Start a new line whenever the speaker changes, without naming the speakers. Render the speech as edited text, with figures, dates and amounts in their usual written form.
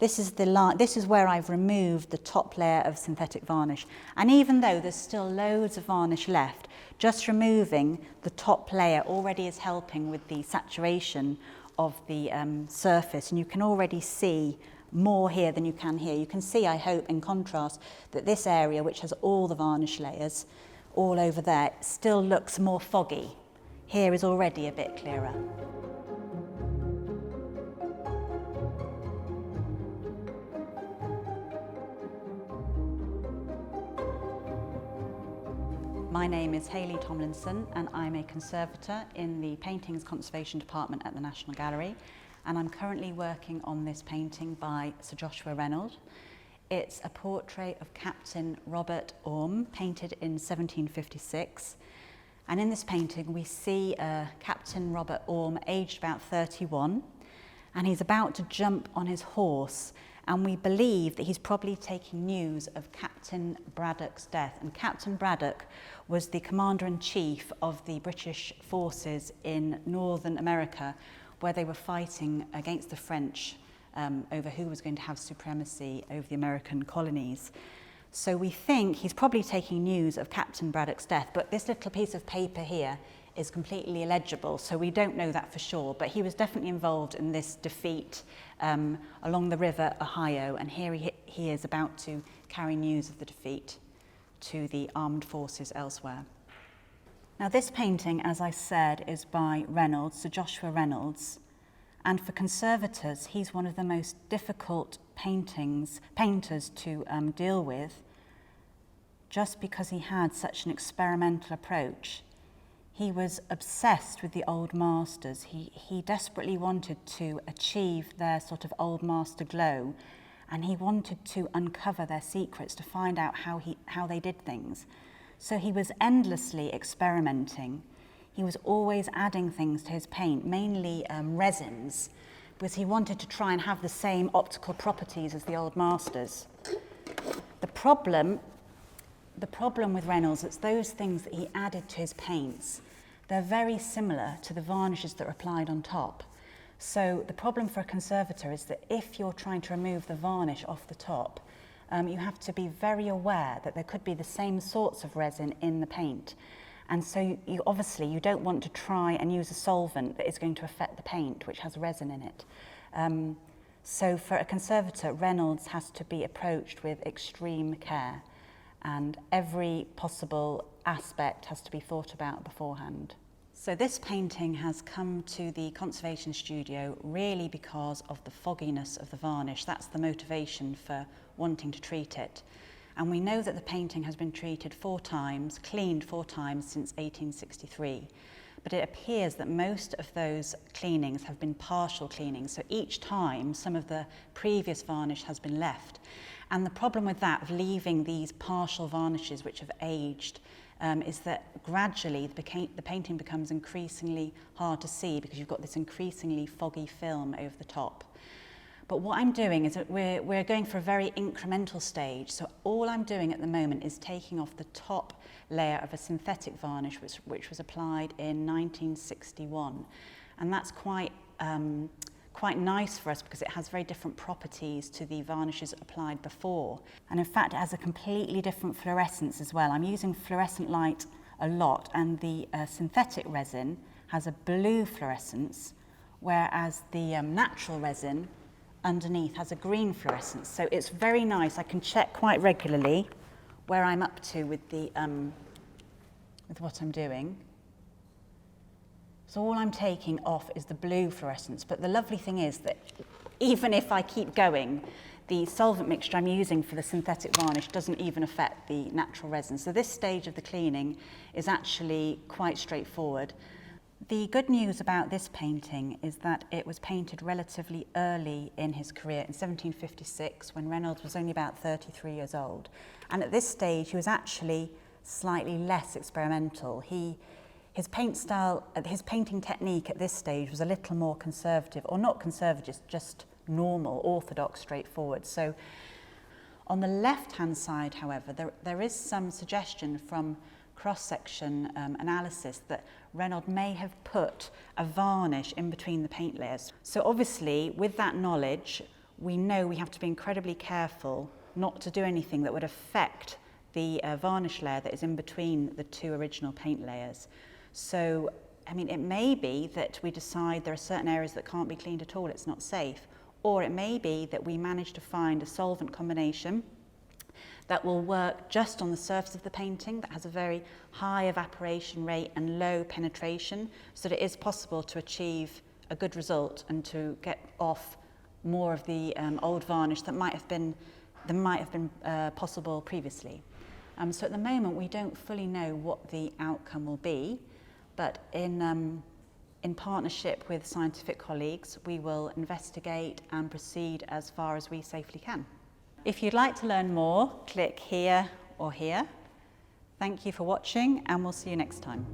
this is where I've removed the top layer of synthetic varnish. And even though there's still loads of varnish left, just removing the top layer already is helping with the saturation of the surface. And you can already see more here than you can here. You can see, I hope, in contrast, that this area, which has all the varnish layers all over there, still looks more foggy. Here is already a bit clearer. My name is Hayley Tomlinson and I'm a conservator in the Paintings Conservation Department at the National Gallery, and I'm currently working on this painting by Sir Joshua Reynolds. It's a portrait of Captain Robert Orme, painted in 1756. And in this painting we see Captain Robert Orme, aged about 31, and he's about to jump on his horse, and we believe that he's probably taking news of Captain Braddock's death. And Captain Braddock was the Commander-in-Chief of the British forces in Northern America, where they were fighting against the French over who was going to have supremacy over the American colonies. So we think he's probably taking news of Captain Braddock's death, but this little piece of paper here is completely illegible, so we don't know that for sure, but he was definitely involved in this defeat along the River Ohio, and here he is about to carry news of the defeat to the armed forces elsewhere. Now this painting, as I said, is by Reynolds, Sir Joshua Reynolds, and for conservators he's one of the most difficult painters to deal with, just because he had such an experimental approach. He was obsessed with the old masters. He desperately wanted to achieve their sort of old master glow, and he wanted to uncover their secrets, to find out how they did things. So he was endlessly experimenting. He was always adding things to his paint, mainly resins, because he wanted to try and have the same optical properties as the old masters. The problem with Reynolds is those things that he added to his paints, they're very similar to the varnishes that are applied on top. So the problem for a conservator is that if you're trying to remove the varnish off the top, you have to be very aware that there could be the same sorts of resin in the paint. And so you don't want to try and use a solvent that is going to affect the paint, which has resin in it. So for a conservator, Reynolds has to be approached with extreme care, and every possible aspect has to be thought about beforehand. So this painting has come to the conservation studio really because of the fogginess of the varnish. That's the motivation for wanting to treat it. And we know that the painting has been treated 4 times, cleaned 4 times since 1863. But it appears that most of those cleanings have been partial cleanings. So each time some of the previous varnish has been left. And the problem with that, of leaving these partial varnishes which have aged, is that gradually the painting becomes increasingly hard to see because you've got this increasingly foggy film over the top. But what I'm doing is that we're going for a very incremental stage. So all I'm doing at the moment is taking off the top layer of a synthetic varnish which was applied in 1961. And that's quite nice for us because it has very different properties to the varnishes applied before. And in fact, it has a completely different fluorescence as well. I'm using fluorescent light a lot, and the synthetic resin has a blue fluorescence, whereas the natural resin underneath has a green fluorescence. So it's very nice. I can check quite regularly where I'm up to with what I'm doing. So all I'm taking off is the blue fluorescence, but the lovely thing is that even if I keep going, the solvent mixture I'm using for the synthetic varnish doesn't even affect the natural resin. So this stage of the cleaning is actually quite straightforward. The good news about this painting is that it was painted relatively early in his career, in 1756, when Reynolds was only about 33 years old. And at this stage, he was actually slightly less experimental. His paint style, his painting technique at this stage was a little more conservative, or not conservative, just normal, orthodox, straightforward. So on the left-hand side, however, there is some suggestion from cross-section analysis that Reynolds may have put a varnish in between the paint layers. So obviously, with that knowledge, we know we have to be incredibly careful not to do anything that would affect the varnish layer that is in between the two original paint layers. So, I mean, it may be that we decide there are certain areas that can't be cleaned at all, it's not safe, or it may be that we manage to find a solvent combination that will work just on the surface of the painting, that has a very high evaporation rate and low penetration, so that it is possible to achieve a good result and to get off more of the old varnish that might have been possible previously. So at the moment we don't fully know what the outcome will be, but in partnership with scientific colleagues we will investigate and proceed as far as we safely can. If you'd like to learn more, click here or here. Thank you for watching, and we'll see you next time.